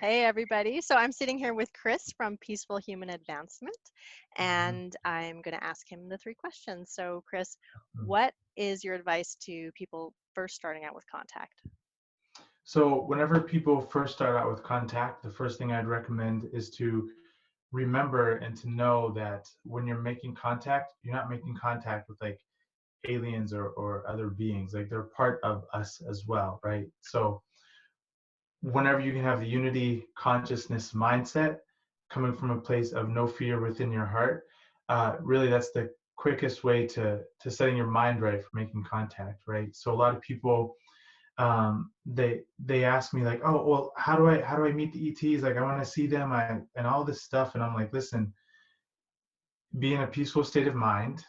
Hey, everybody. So I'm sitting here with Chris from Peaceful Human Advancement, Mhm. and I'm going to ask him the three questions. So, Chris, what is your advice to people first starting out with contact? So, whenever people first start out with contact, the first thing I'd recommend is to remember and to know that when you're making contact, you're not making contact with like aliens or other beings. Like they're part of us as well, right? So, whenever you can have the unity consciousness mindset coming from a place of no fear within your heart, really that's the quickest way to setting your mind right for making contact, right? So, a lot of people they ask me like, oh well, how do I meet the ETs? Like I want to see them, and all this stuff, and I'm like, listen, be in a peaceful state of mind,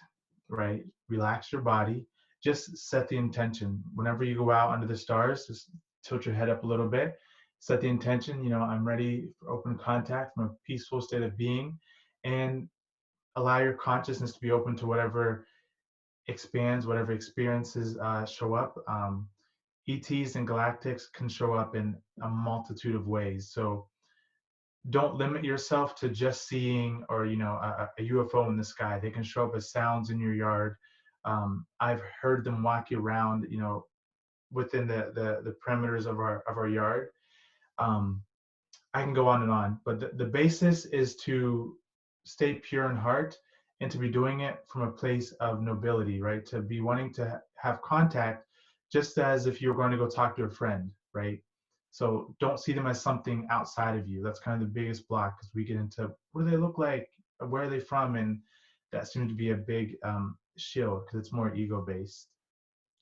right? Relax your body, just set the intention. Whenever you go out under the stars, just tilt your head up a little bit, set the intention. I'm ready for open contact from a peaceful state of being, and allow your consciousness to be open to whatever expands, whatever experiences show up. ETs and galactics can show up in a multitude of ways. So don't limit yourself to just seeing or a UFO in the sky. They can show up as sounds in your yard. I've heard them walk you around, within the perimeters of our yard. Um, I can go on and on, but the basis is to stay pure in heart and to be doing it from a place of nobility, right? To be wanting to have contact just as if you're going to go talk to a friend, right? So don't see them as something outside of you. That's kind of the biggest block because we get into what do they look like, where are they from, and that seems to be a big shield because it's more ego based.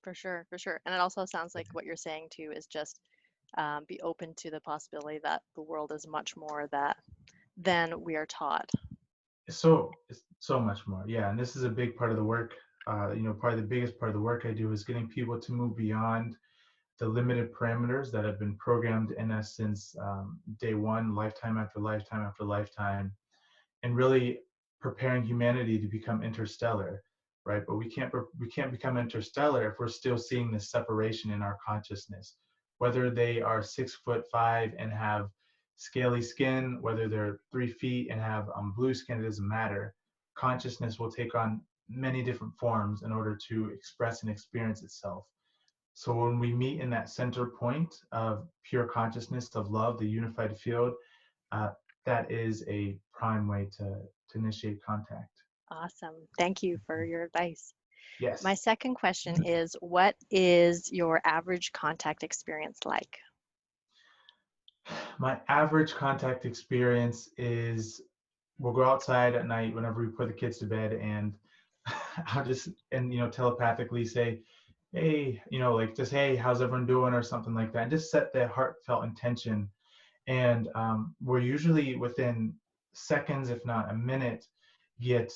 For sure, for sure. And it also sounds like what you're saying too is just be open to the possibility that the world is much more that than we are taught. It's so much more, yeah. And this is a big part of the work. Probably the biggest part of the work I do is getting people to move beyond the limited parameters that have been programmed in us since day one, lifetime after lifetime after lifetime, and really preparing humanity to become interstellar, right? But we can't become interstellar if we're still seeing this separation in our consciousness, whether they are 6'5" and have scaly skin, whether they're 3 feet and have blue skin. It doesn't matter. Consciousness will take on many different forms in order to express and experience itself. So when we meet in that center point of pure consciousness of love, the unified field, uh, that is a prime way to initiate contact. Awesome. Thank you for your advice. My Yes. second question is, what is your average contact experience like? My average contact experience is we'll go outside at night whenever we put the kids to bed, and I'll just and telepathically say, hey, like just hey, how's everyone doing, or something like that, and just set the heartfelt intention. And we're usually within seconds, if not a minute, get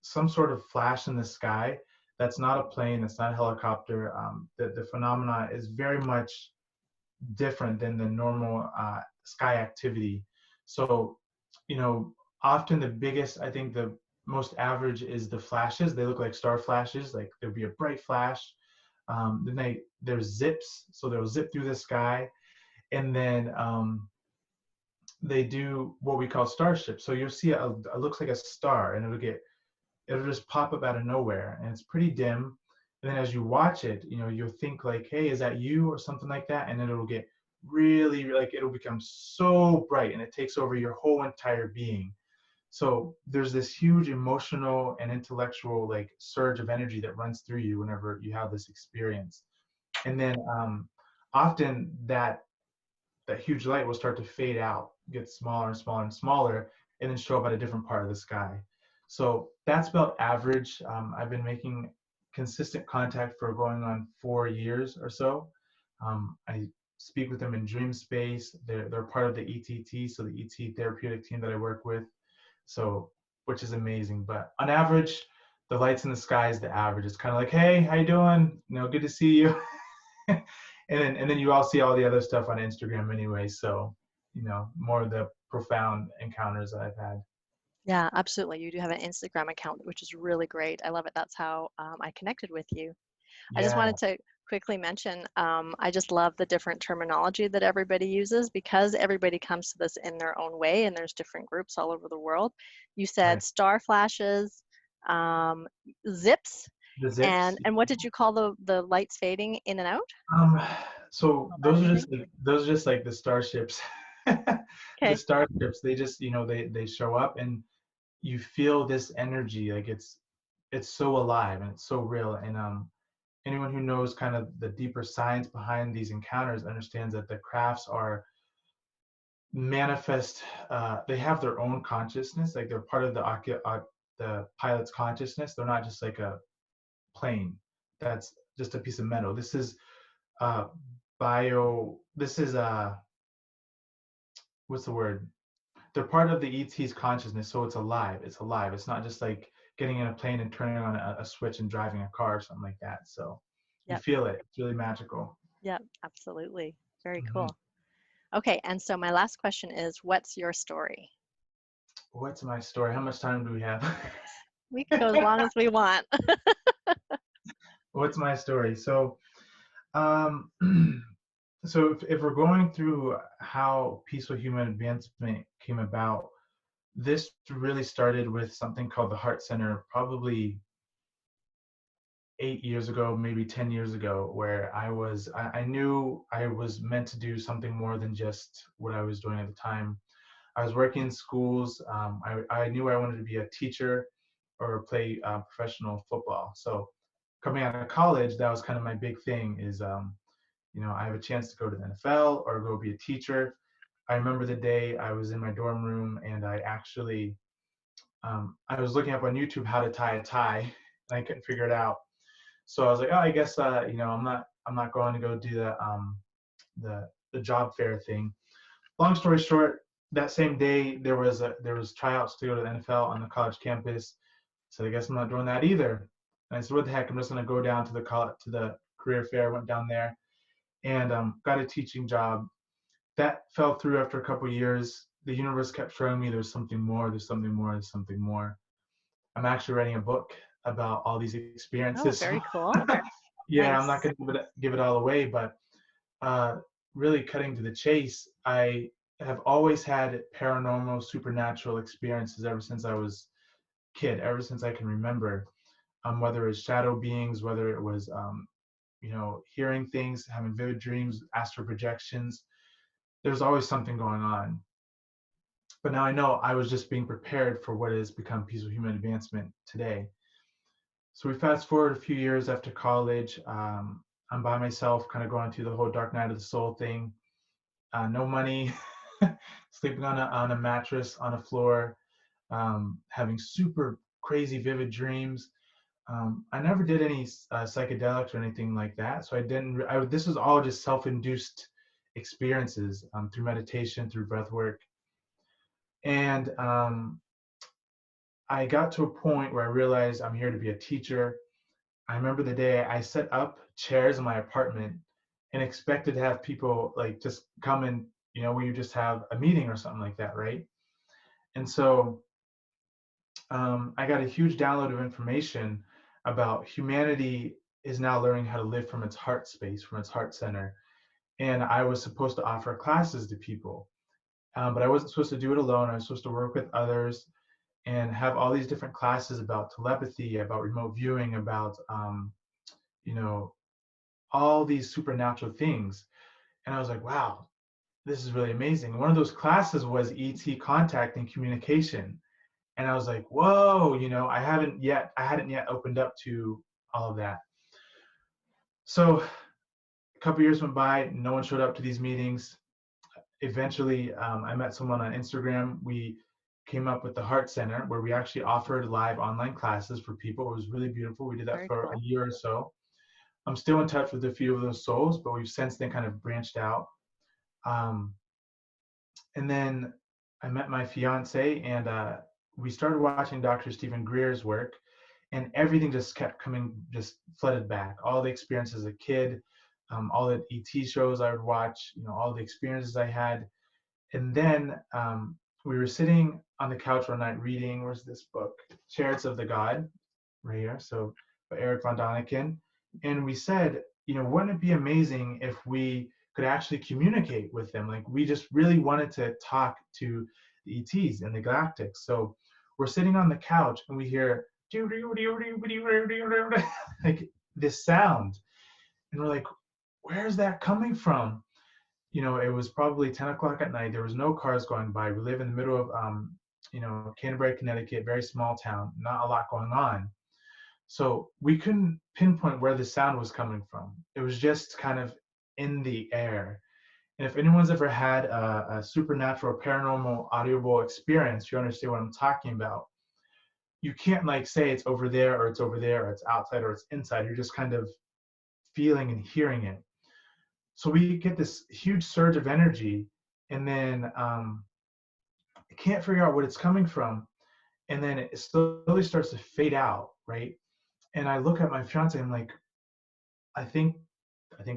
some sort of flash in the sky. That's not a plane. That's not a helicopter. The phenomena is very much different than the normal sky activity. So, you know, often the biggest, I think the most average is the flashes. They look like star flashes. Like there'll be a bright flash. Then there's zips, so they'll zip through the sky, and then they do what we call starships. So you'll see it looks like a star, and it'll just pop up out of nowhere, and it's pretty dim. And then as you watch it, you'll think like, hey, is that you or something like that? And then it'll get really like it'll become so bright, and it takes over your whole entire being. So there's this huge emotional and intellectual like surge of energy that runs through you whenever you have this experience. And then often that huge light will start to fade out, get smaller and smaller and smaller, and then show up at a different part of the sky. So that's about average. I've been making consistent contact for going on 4 years or so. I speak with them in dream space. They're part of the ETT, so the ET therapeutic team that I work with. So, which is amazing. But on average, the lights in the sky is the average. It's kind of like, hey, how you doing? Good to see you. and then you all see all the other stuff on Instagram anyway. So, more of the profound encounters that I've had. Yeah, absolutely. You do have an Instagram account, which is really great. I love it. That's how I connected with you. I just Yeah. wanted to quickly mention, I just love the different terminology that everybody uses because everybody comes to this in their own way, and there's different groups all over the world. You said Right. star flashes, um, zips, The and zips. what did you call the lights fading in and out? Um, so Call that those are anything? just like those are just like the starships. The Okay. starships, they just, they show up and you feel this energy, like it's so alive and it's so real. And anyone who knows kind of the deeper science behind these encounters understands that the crafts are manifest. They have their own consciousness, like they're part of the pilot's consciousness. They're not just like a plane that's just a piece of metal. This is uh this is what's the word, they're part of the ET's consciousness, so it's alive. It's not just like getting in a plane and turning on a switch and driving a car or something like that. So you Yep. feel it. It's really magical. Yep. Absolutely. Very Hmm. cool. Okay. And so my last question is, what's your story? What's my story? How much time do we have? We can go as long as we want. What's my story? So um so if we're going through how peaceful human advancement came about, this really started with something called the Heart Center, probably 8 years ago, maybe 10 years ago, where I knew I was meant to do something more than just what I was doing at the time. I was working in schools. I knew I wanted to be a teacher or play professional football. So coming out of college, that was kind of my big thing is, I have a chance to go to the NFL or go be a teacher. I remember the day I was in my dorm room and I was looking up on YouTube how to tie a tie and I couldn't figure it out. So I was like, oh, I guess I'm not going to go do the job fair thing. Long story short, that same day there was tryouts to go to the NFL on the college campus. So I guess I'm not doing that either. And I said, what the heck? I'm just gonna go down to the career fair. Went down there and got a teaching job. That fell through after a couple of years. The universe kept showing me there's something more. There's something more. There's something more. I'm actually writing a book about all these Oh, experiences. very cool. Yeah, I'm not Nice. going to give it all away, but uh, really cutting to the chase, I have always had paranormal, supernatural experiences ever since I was a kid, ever since I can remember. Whether it's shadow beings, whether it was hearing things, having vivid dreams, astral projections. There's always something going on. But now I know I was just being prepared for what has become peaceful human advancement today. So we fast forward a few years after college. I'm by myself, kind of going through the whole dark night of the soul thing. No money, sleeping on a mattress on a floor, having super crazy vivid dreams. I never did any psychedelics or anything like that, so I didn't. This was all just self-induced experiences through meditation, through breath work, and I got to a point where I realized I'm here to be a teacher. I remember the day I set up chairs in my apartment and expected to have people like just come and, where you just have a meeting or something like that, right? And so I got a huge download of information about humanity is now learning how to live from its heart space, from its heart center. And I was supposed to offer classes to people, but I wasn't supposed to do it alone. I was supposed to work with others and have all these different classes about telepathy, about remote viewing, about you know all these supernatural things. And I was like, wow, this is really amazing. One of those classes was ET contact and communication. And I was like, whoa, I hadn't yet opened up to all of that. So a couple years went by, no one showed up to these meetings. Eventually, I met someone on Instagram. We came up with the Heart Center, where we actually offered live online classes for people. It was really beautiful. We did that Very for a cool. year or so. I'm still in touch with a few of those souls, but we've since then kind of branched out. Um, and then I met my fiance, and we started watching Dr. Stephen Greer's work, and everything just kept coming, just flooded back. All the experiences as a kid, all the ET shows I would watch, all the experiences I had. And then we were sitting on the couch one night reading, where's this book? Chariots of the God, right here. So by Eric von Daniken. And we said, wouldn't it be amazing if we could actually communicate with them? Like we just really wanted to talk to the ETs and the galactics. So we're sitting on the couch and we hear like this sound, and we're like, where's that coming from? It was probably 10 o'clock at night. There was no cars going by. We live in the middle of, Canterbury, Connecticut, very small town, not a lot going on. So we couldn't pinpoint where the sound was coming from. It was just kind of in the air. And if anyone's ever had a supernatural, paranormal, audible experience, you understand what I'm talking about. You can't like say it's over there or it's over there or it's outside or it's inside. You're just kind of feeling and hearing it. So we get this huge surge of energy, and then I can't figure out what it's coming from. And then it slowly starts to fade out, right? And I look at my fiance, I'm like, I think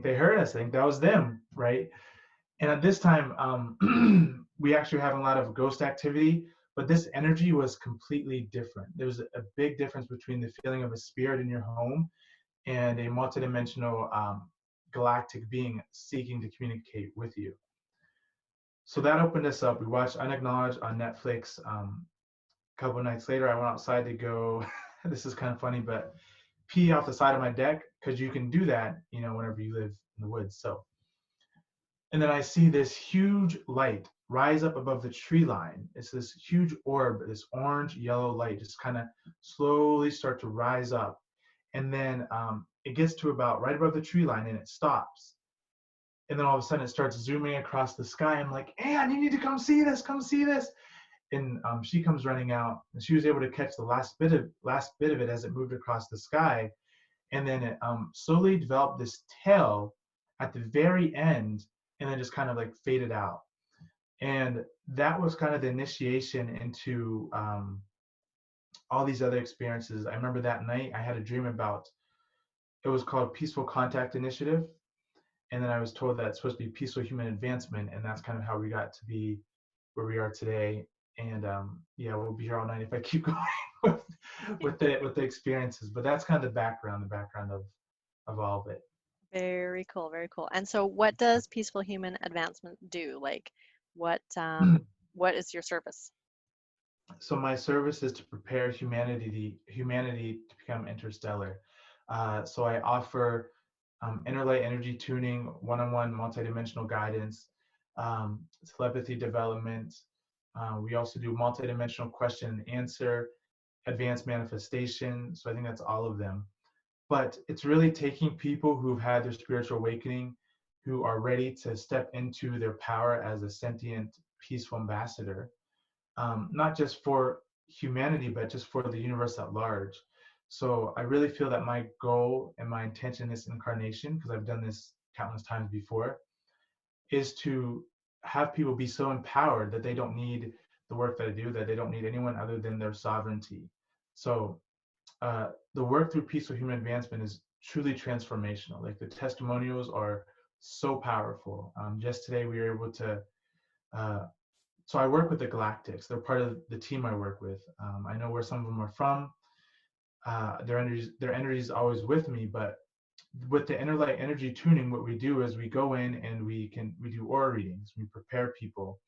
they heard us. I think that was them, right? And at this time, we actually were having a lot of ghost activity, but this energy was completely different. There was a big difference between the feeling of a spirit in your home and a multidimensional galactic being seeking to communicate with you. So that opened us up. We watched Unacknowledged on Netflix. A couple of nights later, I went outside to go. This is kind of funny, but pee off the side of my deck, because you can do that, whenever you live in the woods. So, and then I see this huge light rise up above the tree line. It's this huge orb, this orange yellow light, just kind of slowly start to rise up, and then it gets to about right above the tree line, and it stops. And then all of a sudden, it starts zooming across the sky. I'm like, Anne, you need to come see this. Come see this. And she comes running out, and she was able to catch the last bit of it as it moved across the sky. And then it slowly developed this tail at the very end, and then just kind of like faded out. And that was kind of the initiation into all these other experiences. I remember that night I had a dream about, it was called Peaceful Contact Initiative. And then I was told that it's supposed to be peaceful human advancement, and that's kind of how we got to be where we are today. And yeah, we'll be here all night if I keep going with the experiences. But that's kind of the background of all of it. Very cool, very cool. And so what does peaceful human advancement do? Like what what is your service? So my service is to prepare humanity to become interstellar. So I offer interlay energy tuning, one-on-one multidimensional guidance, telepathy development. We also do multidimensional question and answer, advanced manifestation. So I think that's all of them. But it's really taking people who've had their spiritual awakening, who are ready to step into their power as a sentient, peaceful ambassador, not just for humanity, but just for the universe at large. So I really feel that my goal and my intention in this incarnation, because I've done this countless times before, is to have people be so empowered that they don't need the work that I do, that they don't need anyone other than their sovereignty. So the work through peaceful human advancement is truly transformational. Like the testimonials are so powerful. Just today we were able to, so I work with the Galactics. They're part of the team I work with. I know where some of them are from. Their energy is always with me, but with the interlay energy tuning, what we do is we go in and we do aura readings. We prepare people,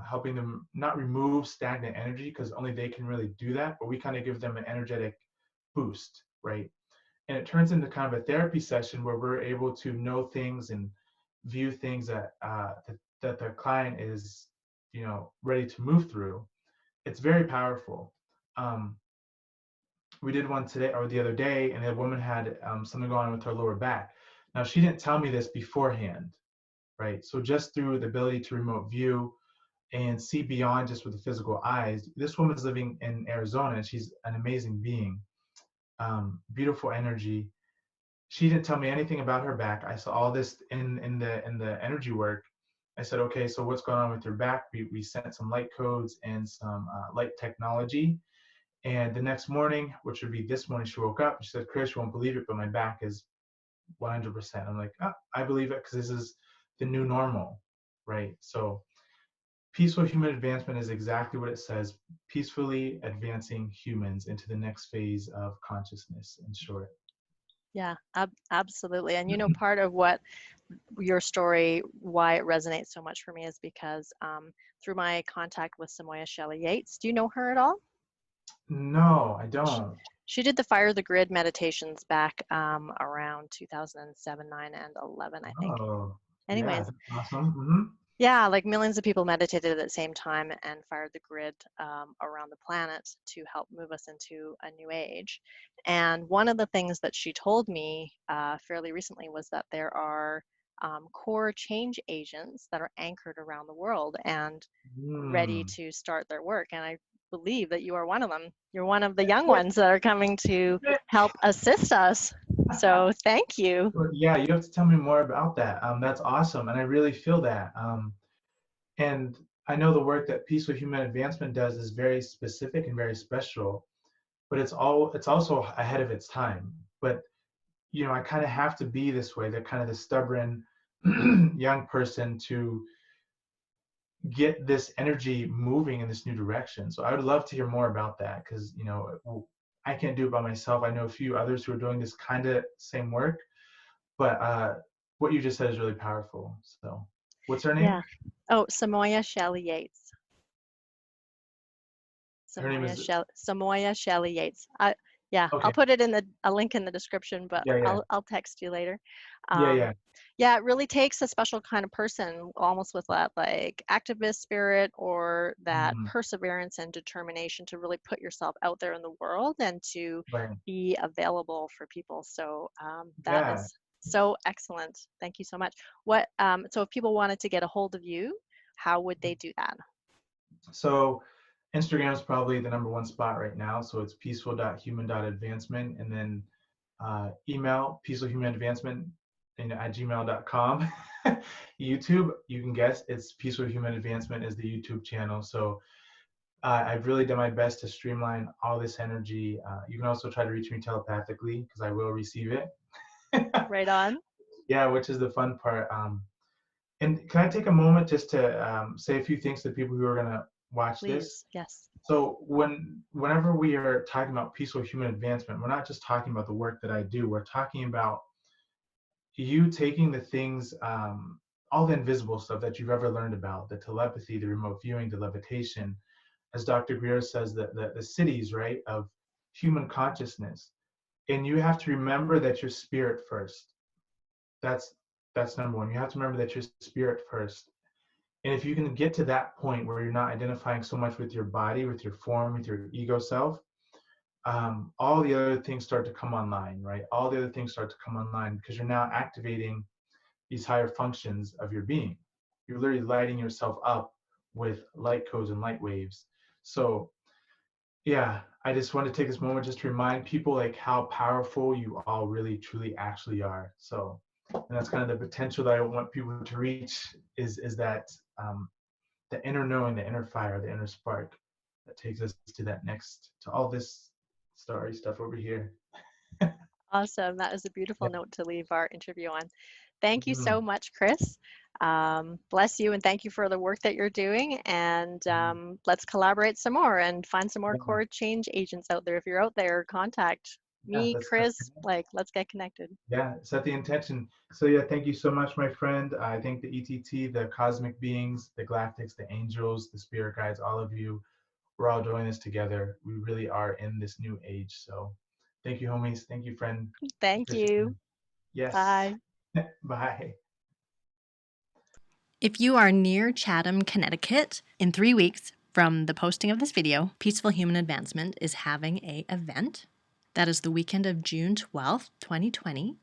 helping them not remove stagnant energy, because only they can really do that, but we kind of give them an energetic boost, right? And it turns into kind of a therapy session where we're able to know things and view things that the client is, ready to move through. It's very powerful. We did one today or the other day, and the woman had something going on with her lower back. Now, she didn't tell me this beforehand, right? So just through the ability to remote view and see beyond just with the physical eyes, this woman's living in Arizona, and she's an amazing being, beautiful energy. She didn't tell me anything about her back. I saw all this in the energy work. I said, okay, so what's going on with your back? We sent some light codes and some light technology. And the next morning, which would be this morning, she woke up. She said, Chris, you won't believe it, but my back is 100%. I'm like, oh, I believe it, because this is the new normal, right? So peaceful human advancement is exactly what it says, peacefully advancing humans into the next phase of consciousness, in short. Yeah, absolutely. And part of what your story, why it resonates so much for me is because through my contact with Samoya Shelley Yates, do you know her at all? No, I Sh- don't. She did the Fire the Grid meditations back around 2007, 9, and 11, I think. Oh, yeah, Anyways, that's awesome. Hmm. yeah, like millions of people meditated at the same time and fired the grid around the planet to help move us into a new age. And one of the things that she told me fairly recently was that there are core change agents that are anchored around the world and ready Mm. to start their work. And I believe that you are one of them. You're one of the young ones that are coming to help assist us. So thank you. Well, yeah, you have to tell me more about that. That's awesome, and I really feel that. And I know the work that Peaceful Human Advancement does is very specific and very special, but it's also ahead of its time. But I kind of have to be this way. They're kind of the stubborn young person to get this energy moving in this new direction. So I would love to hear more about that because I can't do it by myself. I know a few others who are doing this kind of same work, but what you just said is really powerful. So what's her name? Yeah. Oh, Samoya Shelley Yates. Her name is Samoya Shelley Yates. Yeah, I'll okay. put it in a link in the description, but Yeah, yeah, I'll text you later. yeah, yeah. Um, yeah, it really takes a special kind of person, almost with that like activist spirit or that Mhm. perseverance and determination to really put yourself out there in the world and to Right. be available for people. So that Yeah. is so excellent. Thank you so much. So if people wanted to get a hold of you, how would they do that? So Instagram is probably the number one spot right now. So it's peaceful.human.advancement, and then email peacefulhumanadvancement at gmail.com. YouTube, you can guess it's Peaceful Human Advancement is the YouTube channel. So I've really done my best to streamline all this energy. You can also try to reach me telepathically because I will receive it. Right on. Yeah, which is the fun part. And can I take a moment just to say a few things to people who are going to watch this? Please. Yes. So whenever we are talking about peaceful human advancement, we're not just talking about the work that I do. We're talking about you taking the things, all the invisible stuff that you've ever learned about, the telepathy, the remote viewing, the levitation, as Dr. Greer says, the cities, right, of human consciousness. And you have to remember that you're spirit first. That's that's number one. You have to remember that you're spirit first. And if you can get to that point where you're not identifying so much with your body, with your form, with your ego self, all the other things start to come online, right? All the other things start to come online because you're now activating these higher functions of your being. You're literally lighting yourself up with light codes and light waves. So yeah, I just want to take this moment just to remind people like how powerful you all really truly actually are. So, and that's kind of the potential that I want people to reach is that the inner knowing, the inner fire, the inner spark that takes us to that next, to all this starry stuff over here. Awesome. That is a Yeah. beautiful note to leave our interview on. Thank you Mhm. so much, Chris. Bless you and thank you for the work that you're doing. And Mhm. let's collaborate some more and find some more Yeah, core change agents out there. If you're out there, contact yeah, me, let's Chris. Like, let's get connected. yeah, set the intention. So yeah, thank you so much, my friend. I think the ETT, the cosmic beings, the galactics, the angels, the spirit guides, all of you, we're all doing this together. We really are in this new age. So thank you, homies. Thank you, friend. Thank Appreciate it. you. Yes. Bye. Bye. If you are near Chatham, Connecticut, in 3 weeks from the posting of this video, Peaceful Human Advancement is having an event. That is the weekend of June 12th, 2020.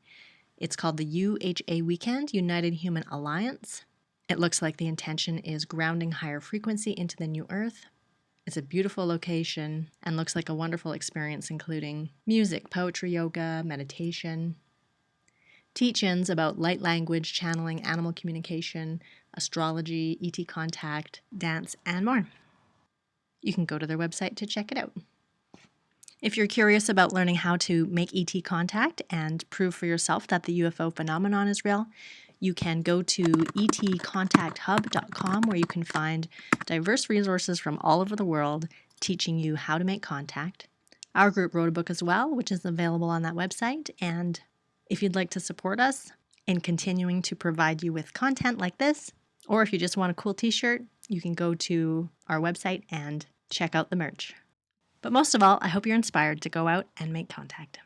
It's called the U.H.A. Weekend, United Human Alliance. It looks like the intention is grounding higher frequency into the new earth. It's a beautiful location and looks like a wonderful experience, including music, poetry, yoga, meditation, teach-ins about light language, channeling, animal communication, astrology, ET contact, dance, and more. You can go to their website to check it out. If you're curious about learning how to make ET contact and prove for yourself that the UFO phenomenon is real, you can go to etcontacthub.com where you can find diverse resources from all over the world teaching you how to make contact. Our group wrote a book as well, which is available on that website, and If you'd like to support us in continuing to provide you with content like this, or if you just want a cool t-shirt, you can go to our website and check out the merch. But most of all, I hope you're inspired to go out and make contact.